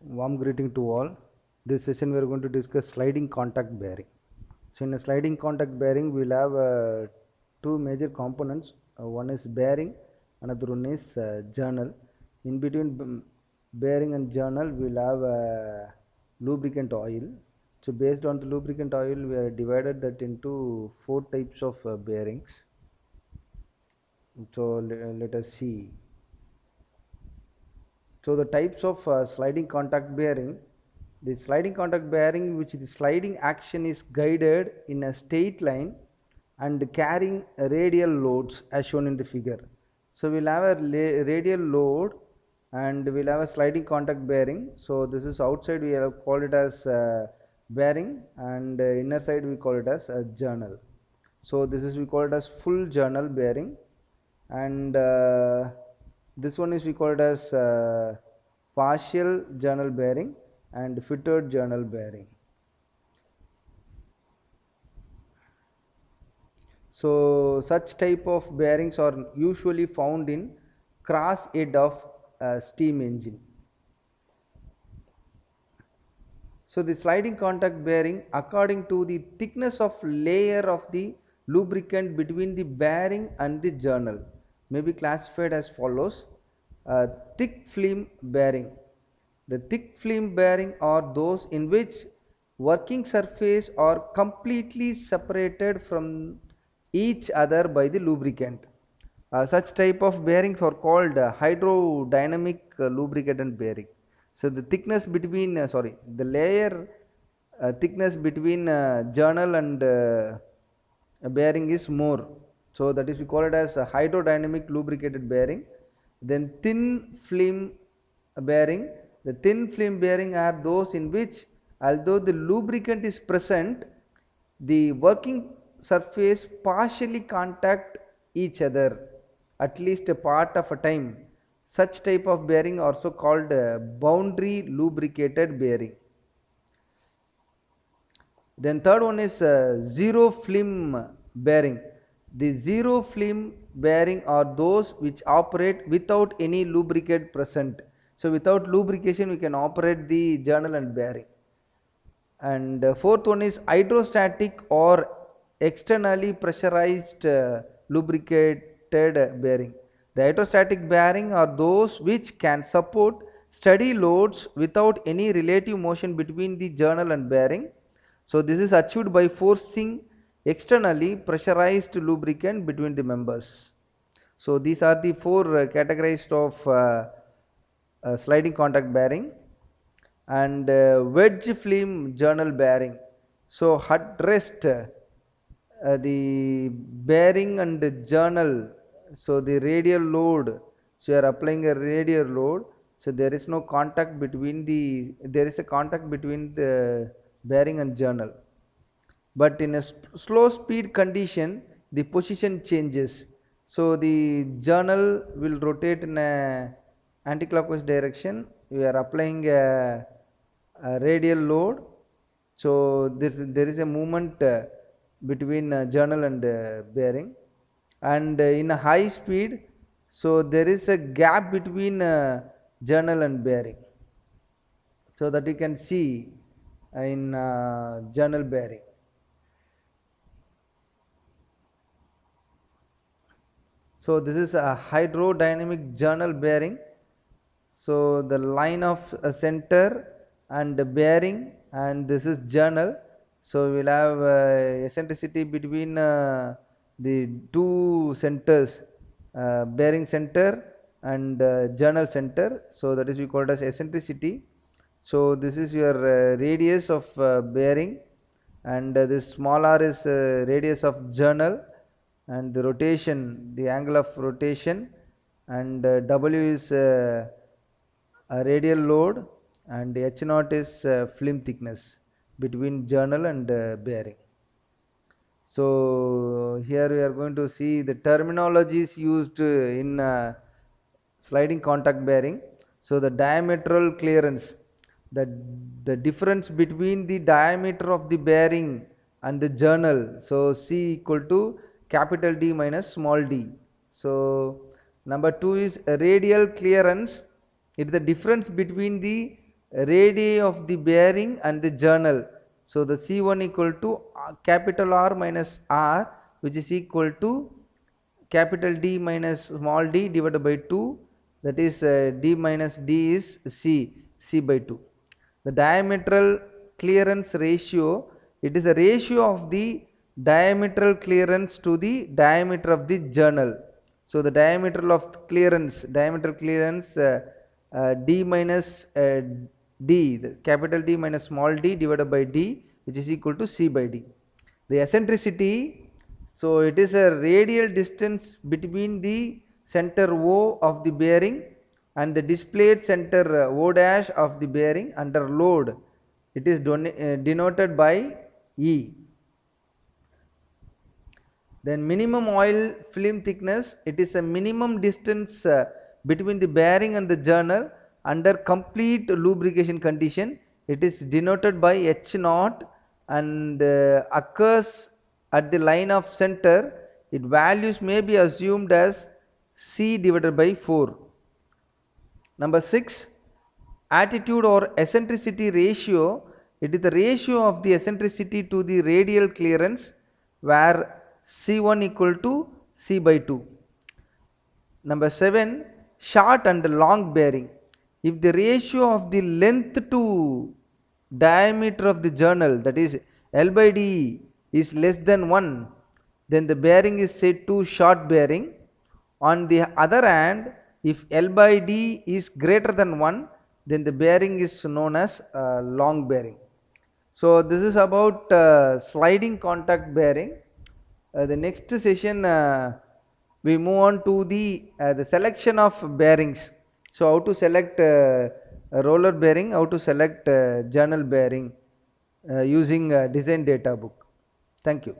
Warm greeting to all. This session we are going to discuss sliding contact bearing. So in a sliding contact bearing we will have two major components. One is bearing, another one is journal. In between bearing and journal we will have lubricant oil. So based on the lubricant oil we are divided that into four types of bearings. So let us see. So the types of sliding contact bearing, the sliding contact bearing which the sliding action is guided in a straight line and carrying radial loads as shown in the figure. So we'll have a radial load and we'll have a sliding contact bearing. So this is outside we have called it as bearing, and inner side we call it as a journal. So this is we call it as full journal bearing, and this one is we call it as partial journal bearing and fitted journal bearing. So such type of bearings are usually found in cross head of steam engine. So the sliding contact bearing, according to the thickness of layer of the lubricant between the bearing and the journal, may be classified as follows. Thick film bearing. The thick film bearing are those in which working surface are completely separated from each other by the lubricant. Such type of bearings are called hydrodynamic lubricant bearing. So the thickness between the layer thickness between journal and bearing is more, so that is we call it as a hydrodynamic lubricated bearing. Then thin film bearing, the thin film bearing are those in which although the lubricant is present, the working surface partially contact each other at least a part of a time. Such type of bearing also called boundary lubricated bearing. Then third one is zero film bearing. The zero film bearing are those which operate without any lubricant present. So without lubrication we can operate the journal and bearing. And fourth one is hydrostatic or externally pressurized lubricated bearing. The hydrostatic bearing are those which can support steady loads without any relative motion between the journal and bearing. So this is achieved by forcing externally pressurized lubricant between the members. So these are the four categorized of sliding contact bearing. And wedge film journal bearing. So headrest, the bearing and the journal, so the radial load, so you are applying a radial load, so there is no contact between there is a contact between the bearing and journal, but in a slow speed condition the position changes. So the journal will rotate in a anti-clockwise direction. We are applying a radial load, so there is a movement between journal and bearing. And in a high speed, so there is a gap between journal and bearing, so that you can see in journal bearing. So this is a hydrodynamic journal bearing. So the line of center and the bearing, and this is journal. So we will have eccentricity between the two centers, bearing center and journal center. So that is we call it as eccentricity. So this is your radius of bearing, and this small r is radius of journal, and the rotation, the angle of rotation, and W is a radial load, and H naught is film thickness between journal and bearing. So here we are going to see the terminologies used in sliding contact bearing. So the diametral clearance, the difference between the diameter of the bearing and the journal, so C equal to capital D minus small d. So number 2 is radial clearance. It is the difference between the radii of the bearing and the journal. So the C1 equal to capital R minus R, which is equal to capital D minus small d divided by 2, that is D minus D is C by 2. The diametral clearance ratio, it is a ratio of the diametral clearance to the diameter of the journal. So the diametral clearance D minus D, the capital D minus small d divided by D, which is equal to C by D. The eccentricity, so it is a radial distance between the center O of the bearing and the displayed center O dash of the bearing under load. It is denoted by E. Then minimum oil film thickness, it is a minimum distance between the bearing and the journal under complete lubrication condition. It is denoted by H naught and occurs at the line of center. Its values may be assumed as C divided by 4. Number 6, attitude or eccentricity ratio. It is the ratio of the eccentricity to the radial clearance, where C1 equal to C by 2. Number 7, short and long bearing. If the ratio of the length to diameter of the journal, that is L by D, is less than 1, then the bearing is said to short bearing. On the other hand, if L by D is greater than 1, then the bearing is known as long bearing. So this is about sliding contact bearing. The next session we move on to the selection of bearings. So how to select a roller bearing, how to select journal bearing using design data book. Thank you.